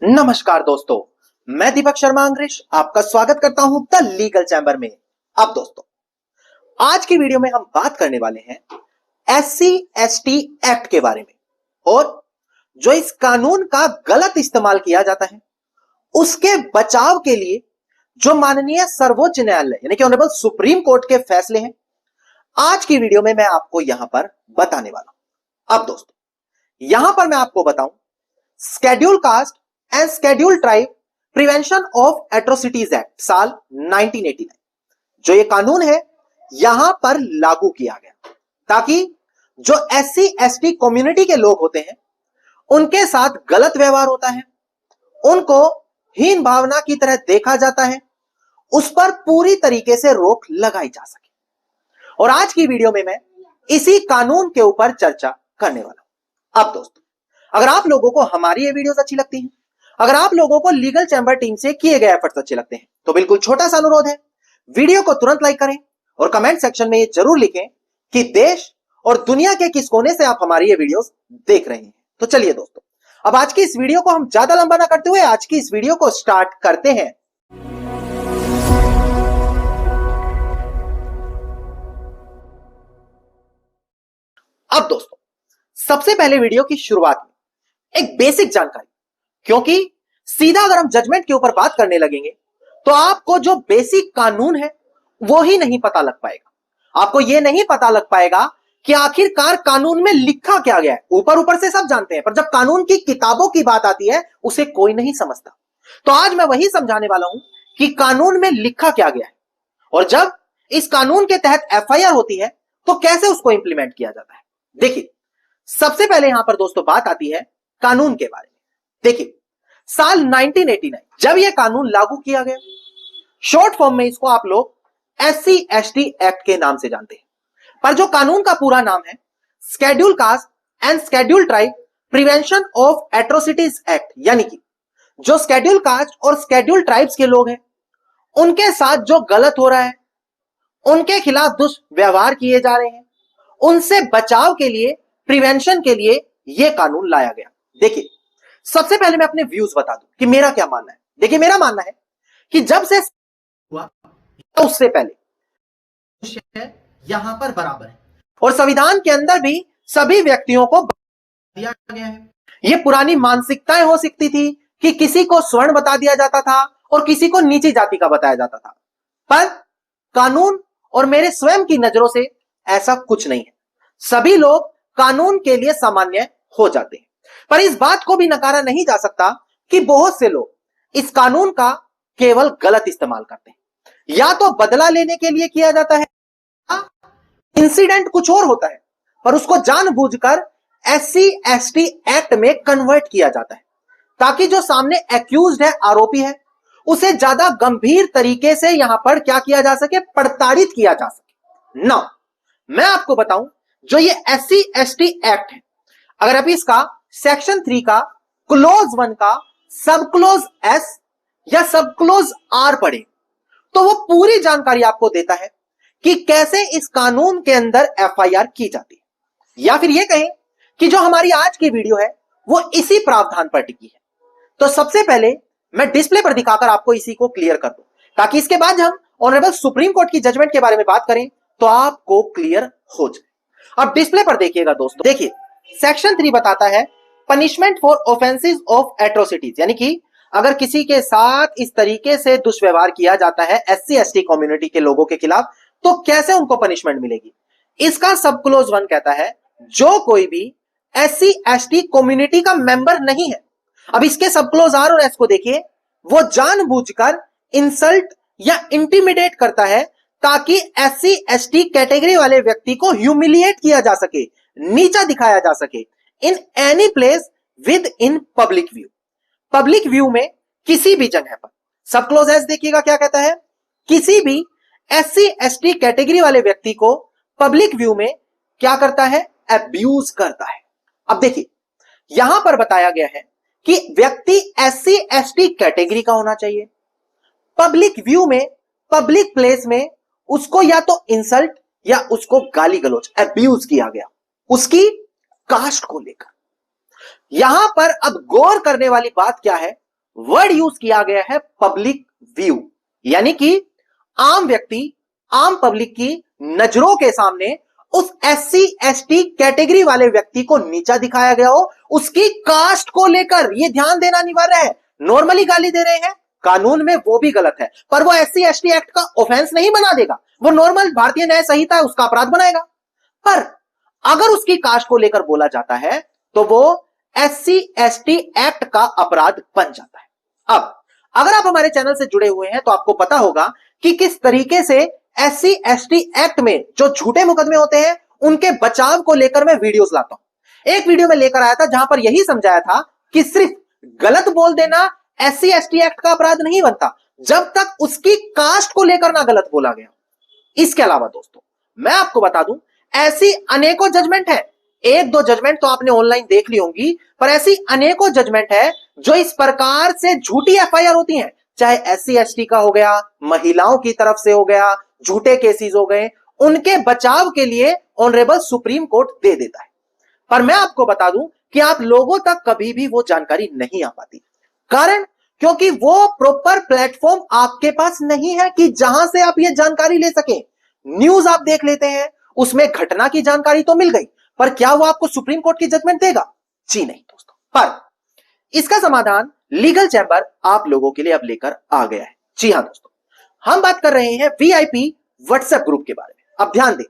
नमस्कार दोस्तों, मैं दीपक शर्मा अंग्रेश आपका स्वागत करता हूं द लीगल चैम्बर में। अब दोस्तों, आज की वीडियो में हम बात करने वाले हैं एससी एसटी एक्ट के बारे में और जो इस कानून का गलत इस्तेमाल किया जाता है उसके बचाव के लिए जो माननीय सर्वोच्च न्यायालय यानी कि ऑनरेबल सुप्रीम कोर्ट के फैसले हैं, आज की वीडियो में मैं आपको यहां पर बताने वाला हूं। अब दोस्तों, यहां पर मैं आपको बताऊं schedule caste and schedule tribe prevention of atrocities act साल 1989, जो ये कानून है यहां पर लागू किया गया ताकि जो एससी एसटी कम्युनिटी के लोग होते हैं उनके साथ गलत व्यवहार होता है, उनको हीन भावना की तरह देखा जाता है, उस पर पूरी तरीके से रोक लगाई जा सके। और आज की वीडियो में मैं इसी कानून के ऊपर चर्चा करने वाला हूं। अब दोस्तों, अगर आप लोगों को हमारी ये वीडियोस अच्छी लगती हैं, अगर आप लोगों को लीगल चैम्बर टीम से किए गए एफर्ट्स अच्छे लगते हैं, तो बिल्कुल छोटा सा अनुरोध है, वीडियो को तुरंत लाइक करें और कमेंट सेक्शन में ये जरूर लिखें कि देश और दुनिया के किस कोने से आप हमारी ये वीडियोस देख रहे हैं। तो चलिए दोस्तों, अब आज की इस वीडियो को हम ज्यादा लंबा ना करते हुए आज की इस वीडियो को स्टार्ट करते हैं। अब दोस्तों, सबसे पहले वीडियो की शुरुआत में एक बेसिक जानकारी, क्योंकि सीधा अगर हम जजमेंट के ऊपर बात करने लगेंगे तो आपको जो बेसिक कानून है वो ही नहीं पता लग पाएगा। आपको यह नहीं पता लग पाएगा कि आखिरकार कानून में लिखा क्या गया है। ऊपर ऊपर से सब जानते हैं, पर जब कानून की किताबों की बात आती है उसे कोई नहीं समझता। तो आज मैं वही समझाने वाला हूं कि कानून में लिखा क्या गया है और जब इस कानून के तहत एफआईआर होती है तो कैसे उसको इंप्लीमेंट किया जाता है। देखिए, सबसे पहले यहां पर दोस्तों बात आती है कानून के बारे में। देखिए, साल 1989 जब यह कानून लागू किया गया, शॉर्ट फॉर्म में इसको आप लोग एससी एसटी एक्ट के नाम से जानते हैं, पर जो कानून का पूरा नाम है schedule caste and schedule tribe prevention of atrocities act, यानी कि जो शेड्यूल कास्ट और शेड्यूल ट्राइब्स के लोग हैं उनके साथ जो गलत हो रहा है, उनके खिलाफ दुष्व्यवहार किए जा रहे हैं, उनसे बचाव के लिए, प्रिवेंशन के लिए यह कानून लाया गया। देखिए, सबसे पहले मैं अपने व्यूज बता दूं कि मेरा क्या मानना है। देखिए, मेरा मानना है कि जब से हुआ उससे पहले यहां पर बराबर है और संविधान के अंदर भी सभी व्यक्तियों को दिया गया है। यह पुरानी मानसिकताएं हो सकती थी कि किसी को स्वर्ण बता दिया जाता था और किसी को नीची जाति का बताया जाता था, पर कानून और मेरे स्वयं की नजरों से ऐसा कुछ नहीं है। सभी लोग कानून के लिए सामान्य हो जाते हैं, पर इस बात को भी नकारा नहीं जा सकता कि बहुत से लोग इस कानून का केवल गलत इस्तेमाल करते हैं। या तो बदला लेने के लिए किया जाता है, इंसिडेंट कुछ और होता है, पर उसको जानबूझकर एससी एसटी एक्ट में कन्वर्ट किया जाता है ताकि जो सामने एक्यूज्ड है, आरोपी है, उसे ज्यादा गंभीर तरीके से यहां पर क्या किया जा सके, प्रताड़ित किया जा सके ना। मैं आपको बताऊं, जो ये एससी एसटी एक्ट है, अगर अभी इसका सेक्शन 3 का क्लोज 1 का सब क्लोज एस या सब क्लोज आर पढ़े तो वो पूरी जानकारी आपको देता है कि कैसे इस कानून के अंदर एफआईआर की जाती है, या फिर ये कहें कि जो हमारी आज की वीडियो है वो इसी प्रावधान पर टिकी है। तो सबसे पहले मैं डिस्प्ले पर दिखाकर आपको इसी को क्लियर कर दूं ताकि इसके बाद हम ऑनरेबल सुप्रीम कोर्ट की जजमेंट के बारे में बात करें तो आपको क्लियर हो जाए। अब डिस्प्ले पर देखिएगा दोस्तों। देखिए, सेक्शन 3 बताता है punishment for offences of atrocities, यानी कि अगर किसी के साथ इस तरीके से दुष्व्यवहार किया जाता है एससी एसटी कम्युनिटी के लोगों के खिलाफ तो कैसे उनको पनिशमेंट मिलेगी। इसका सब क्लोज 1 कहता है जो कोई भी एससी एसटी कम्युनिटी का मेंबर नहीं है। अब इसके सब क्लोज आर और एस को देखिए, वो जानबूझकर इंसल्ट या इंटिमिडेट करता है ताकि एससी एसटी कैटेगरी वाले व्यक्ति को ह्यूमिलिएट किया जा सके, नीचा दिखाया जा सके in any place with in public view. Public view में किसी भी जगह पर। सब क्लोज एस देखिएगा क्या कहता है, किसी भी एससी एसटी कैटेगरी वाले व्यक्ति को पब्लिक व्यू में क्या करता है, अब्यूज करता है। अब देखिए, यहां पर बताया गया है कि व्यक्ति एससी एसटी कैटेगरी का होना चाहिए। पब्लिक व्यू में, पब्लिक प्लेस में उसको या तो इंसल्ट या उसको गाली गलौज, अब्यूज किया गया उसकी कास्ट को लेकर। यहां पर अब गौर करने वाली बात क्या है, वर्ड यूज किया गया है पब्लिक व्यू, यानी कि आम व्यक्ति, आम पब्लिक की नजरों के सामने उस एससी एसटी कैटेगरी वाले व्यक्ति को नीचा दिखाया गया हो, उसकी कास्ट को लेकर यह ध्यान देना अनिवार्य है। नॉर्मली गाली दे रहे हैं, कानून में वो भी गलत है, पर वो एससी एसटी एक्ट का ऑफेंस नहीं बना देगा, वो नॉर्मल भारतीय न्याय संहिता है उसका अपराध बनाएगा। पर अगर उसकी कास्ट को लेकर बोला जाता है तो वो एससी एसटी एक्ट का अपराध बन जाता है। अब अगर आप हमारे चैनल से जुड़े हुए हैं तो आपको पता होगा कि किस तरीके से एससी एसटी एक्ट में जो झूठे मुकदमे होते हैं उनके बचाव को लेकर मैं वीडियोस लाता हूं। एक वीडियो में लेकर आया था जहां पर यही समझाया था कि सिर्फ गलत बोल देना एससी एसटी एक्ट का अपराध नहीं बनता जब तक उसकी कास्ट को लेकर ना गलत बोला गया। इसके अलावा दोस्तों मैं आपको बता दूं, ऐसी अनेकों जजमेंट है, एक दो जजमेंट तो आपने ऑनलाइन देख ली होंगी, पर ऐसी अनेकों जजमेंट है जो इस प्रकार से झूठी एफआईआर होती हैं, चाहे एससी एसटी का हो गया, महिलाओं की तरफ से हो गया, झूठे केसेस हो गए, उनके बचाव के लिए ऑनरेबल सुप्रीम कोर्ट दे देता है। पर मैं आपको बता दूं कि आप लोगों तक कभी भी वो जानकारी नहीं आ पाती। कारण क्योंकि वो प्रॉपर प्लेटफॉर्म आपके पास नहीं है कि जहां से आप ये जानकारी ले सकें। न्यूज आप देख लेते हैं, उसमें घटना की जानकारी तो मिल गई, पर क्या वो आपको सुप्रीम कोर्ट की जजमेंट देगा? जी नहीं दोस्तों। पर इसका समाधान लीगल चैंबर आप लोगों के लिए अब लेकर आ गया है। जी हां दोस्तों, हम बात कर रहे हैं वीआईपी व्हाट्सएप ग्रुप के बारे में। अब ध्यान दें,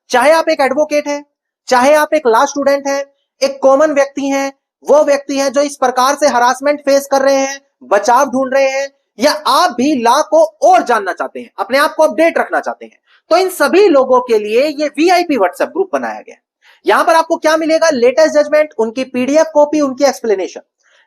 चाहे आप एक एडवोकेट हैं, चाहे आप एक लॉ स्टूडेंट हैं, एक कॉमन व्यक्ति हैं, वो व्यक्ति हैं जो इस प्रकार से हरासमेंट फेस कर रहे हैं, बचाव ढूंढ रहे हैं, या आप भी लॉ को और जानना चाहते हैं, अपने आप को अपडेट रखना चाहते हैं, तो इन सभी लोगों के लिए ये वीआईपी व्हाट्सएप ग्रुप बनाया गया है। यहां पर आपको क्या मिलेगा? लेटेस्ट जजमेंट, उनकी पीडीएफ कॉपी, उनकी एक्सप्लेनेशन,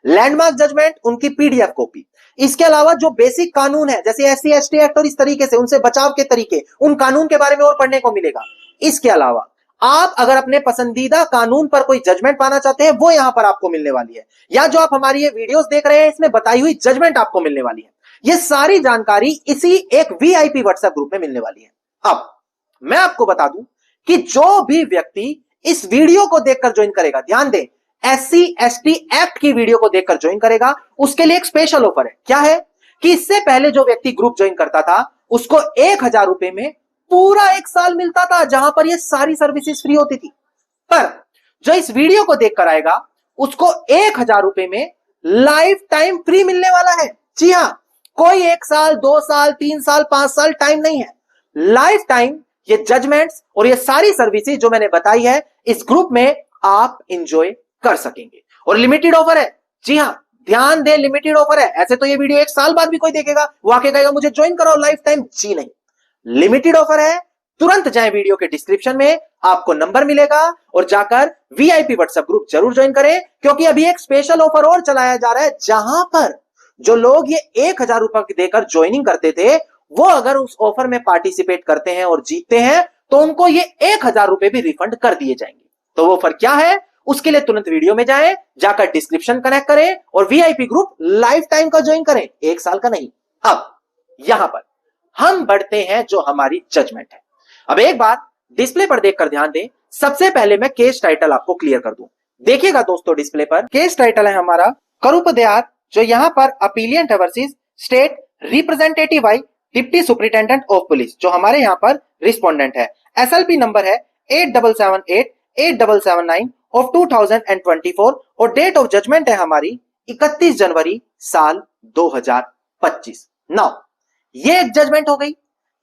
लैंडमार्क जजमेंट, उनकी पीडीएफ कॉपी। इसके अलावा जो बेसिक कानून है जैसे एससी एसटी एक्ट और इस तरीके से उनसे बचाव के तरीके, उन कानून के बारे में और पढ़ने को मिलेगा। इसके अलावा आप अगर अपने पसंदीदा कानून पर कोई जजमेंट पाना चाहते हैं वो यहां पर आपको मिलने वाली है, या जो आप हमारी ये वीडियोस देख रहे हैं इसमें बताई हुई जजमेंट आपको मिलने वाली है। ये सारी जानकारी इसी एक वीआईपी व्हाट्सएप ग्रुप में मिलने वाली है। अब मैं आपको बता दूं कि जो भी व्यक्ति इस वीडियो को देखकर ज्वाइन करेगा, ध्यान दें, एससी एसटी एक्ट की वीडियो को देखकर ज्वाइन करेगा, उसके लिए एक स्पेशल ऑफर है। क्या है कि इससे पहले जो व्यक्ति ग्रुप ज्वाइन करता था उसको 1000 रुपए में पूरा 1 साल मिलता था, जहां पर ये सारी सर्विसेज फ्री होती थी। पर जो इस वीडियो को देखकर आएगा उसको 1000 रुपए में लाइफ टाइम फ्री मिलने वाला है। जी हां, कोई 1 साल, 2 साल, 3 साल, 5 साल टाइम नहीं है, लाइफ टाइम ये जजमेंट्स और ये सारी सर्विसेज जो मैंने बताई है इस ग्रुप में आप इंजॉय कर सकेंगे। और लिमिटेड ऑफर है। जी हां, ध्यान दें, लिमिटेड ऑफर है। ऐसे तो ये वीडियो 1 साल बाद भी कोई देखेगा, वो आके कहेगा मुझे ज्वाइन कराओ लाइफ टाइम। जी नहीं, लिमिटेड ऑफर है। तुरंत जाएं, वीडियो के डिस्क्रिप्शन में आपको नंबर मिलेगा और जाकर वीआईपी व्हाट्सएप ग्रुप जरूर ज्वाइन करें, क्योंकि अभी एक स्पेशल ऑफर और चलाया जा रहा है जहां पर जो लोग ये 1000 रुपए देकर ज्वाइनिंग करते थे वो अगर उस ऑफर में पार्टिसिपेट करते हैं और जीतते हैं तो उनको ये 1000 रुपए भी रिफंड कर दिए जाएंगे। तो वो ऑफर क्या है उसके लिए तुरंत वीडियो में जाएं, जाकर डिस्क्रिप्शन कनेक्ट करें और वीआईपी ग्रुप लाइफ टाइम का ज्वाइन करें, 1 साल का नहीं। अब यहां पर हम बढ़ते हैं जो हमारी जजमेंट है। अब एक बात डिस्प्ले पर देखकर ध्यान दें, सबसे पहले मैं केस टाइटल आपको क्लियर कर दूं। देखिएगा दोस्तों, डिस्प्ले पर केस टाइटल है हमारा करूपदयार, जो यहां पर अपीलियंट है versus state representative by deputy superintendent of police, जो हमारे यहां पर रिस्पोंडेंट है। एसएलपी नंबर है 8778-8779 ऑफ 2024 और डेट ऑफ जजमेंट है हमारी 31 जनवरी साल 2025। नाउ ये एक जजमेंट हो गई।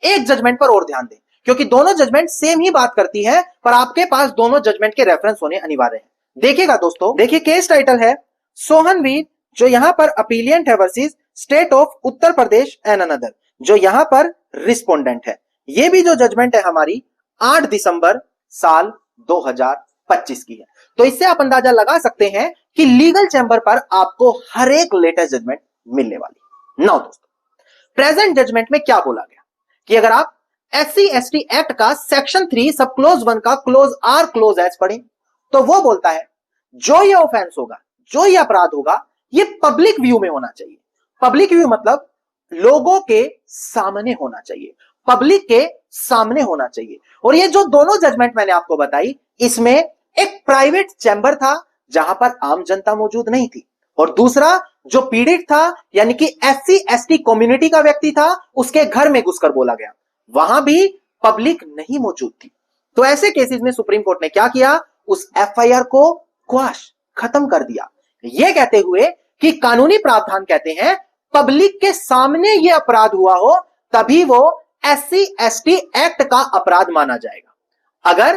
एक जजमेंट पर और ध्यान दें, क्योंकि दोनों जजमेंट सेम ही बात करती है, पर आपके पास दोनों जजमेंट के रेफरेंस होने अनिवार्य है। देखिएगा दोस्तों, देखिए केस टाइटल है सोहनवीर, जो यहां पर अपीलियंट है versus state of Uttar Pradesh and another, जो यहां पर रिस्पोंडेंट है। ये भी जो जजमेंट है हमारी 8 दिसंबर साल 2025 की है। तो इससे आप अंदाजा लगा सकते हैं कि लीगल चैंबर पर आपको हर एक लेटेस्ट जजमेंट मिलने वाली। नाउ दोस्तों, प्रेजेंट जजमेंट में क्या बोला गया कि अगर आप एससी एसटी एक्ट का सेक्शन 3 सब क्लोज 1 का क्लोज आर क्लोज एच पढ़ें तो वो बोलता है जो ये ऑफेंस होगा, जो ये अपराध होगा, ये पब्लिक व्यू में होना चाहिए। पब्लिक व्यू मतलब लोगों के सामने होना चाहिए, पब्लिक के सामने होना चाहिए। और ये जो दोनों जजमेंट मैंने आपको बताई, इसमें एक प्राइवेट चैंबर था जहां पर आम जनता मौजूद नहीं थी, और दूसरा जो पीड़ित था यानी कि SC ST कम्युनिटी का व्यक्ति था, उसके घर में घुसकर बोला गया, वहां भी पब्लिक नहीं मौजूद थी। तो ऐसे केसेस में सुप्रीम कोर्ट ने क्या किया, उस FIR को क्वाश खत्म कर दिया, यह कहते हुए कि कानूनी प्रावधान कहते हैं पब्लिक के सामने यह अपराध हुआ हो तभी वो SC ST एक्ट का अपराध माना जाएगा। अगर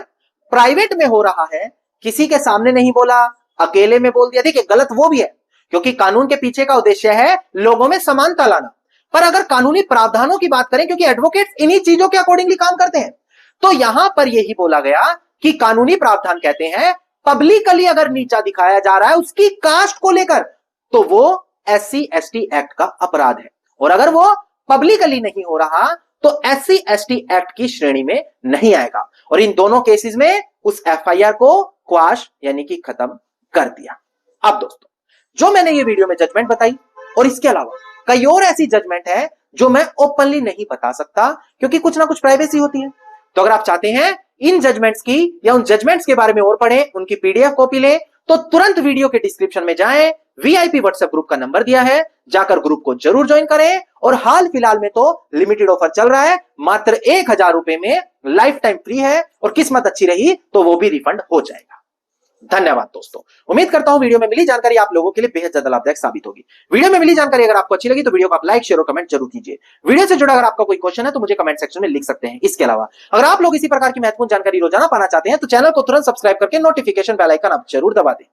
प्राइवेट में हो रहा है, किसी के सामने नहीं बोला, अकेले में बोल दिया, देखिए गलत वो भी है, क्योंकि कानून के पीछे का उद्देश्य है लोगों में समानता लाना। पर अगर कानूनी प्रावधानों की बात करें, क्योंकि एडवोकेट्स इन्हीं चीजों के अकॉर्डिंगली काम करते हैं, तो यहां पर यही बोला गया कि कानूनी प्रावधान कहते हैं पब्लिकली अगर नीचा दिखाया जा रहा है उसकी कास्ट को लेकर, तो वो SC ST एक्ट का अपराध है, और अगर वो पब्लिकली नहीं हो रहा तो SC ST एक्ट की श्रेणी में नहीं आएगा। और इन दोनों केसेस में उस FIR को क्वाश यानी कि खत्म कर दिया। अब दोस्तों, जो मैंने ये वीडियो में जजमेंट बताई, और इसके अलावा कई और ऐसी जजमेंट है जो मैं ओपनली नहीं बता सकता, क्योंकि कुछ ना कुछ प्राइवेसी होती है। तो अगर आप चाहते हैं इन जजमेंट्स की या उन जजमेंट्स के बारे में और पढ़ें, उनकी PDF कॉपी लें, तो तुरंत वीडियो के डिस्क्रिप्शन में जाएं, VIP WhatsApp ग्रुप का नंबर दिया है, जाकर ग्रुप को जरूर ज्वाइन करें। और हाल फिलहाल में तो लिमिटेड ऑफर चल रहा है, मात्र 1000 रुपए में लाइफ टाइम फ्री है, और किस्मत अच्छी रही तो वो भी रिफंड हो जाएगा। धन्यवाद दोस्तों, उम्मीद करता हूं वीडियो में मिली जानकारी आप लोगों के लिए बेहद ज्यादा लाभदायक साबित होगी। वीडियो में मिली जानकारी अगर आपको अच्छी लगी तो वीडियो को आप लाइक, शेयर और कमेंट जरूर कीजिए। वीडियो से जुड़ा अगर आपका कोई क्वेश्चन है तो मुझे कमेंट सेक्शन में लिख सकते हैं। इसके अलावा अगर आप लोग इसी प्रकार की महत्वपूर्ण जानकारी रोजाना पाना चाहते हैं तो चैनल को तुरंत सब्सक्राइब करके नोटिफिकेशन बेल आइकन आप जरूर दबा दें।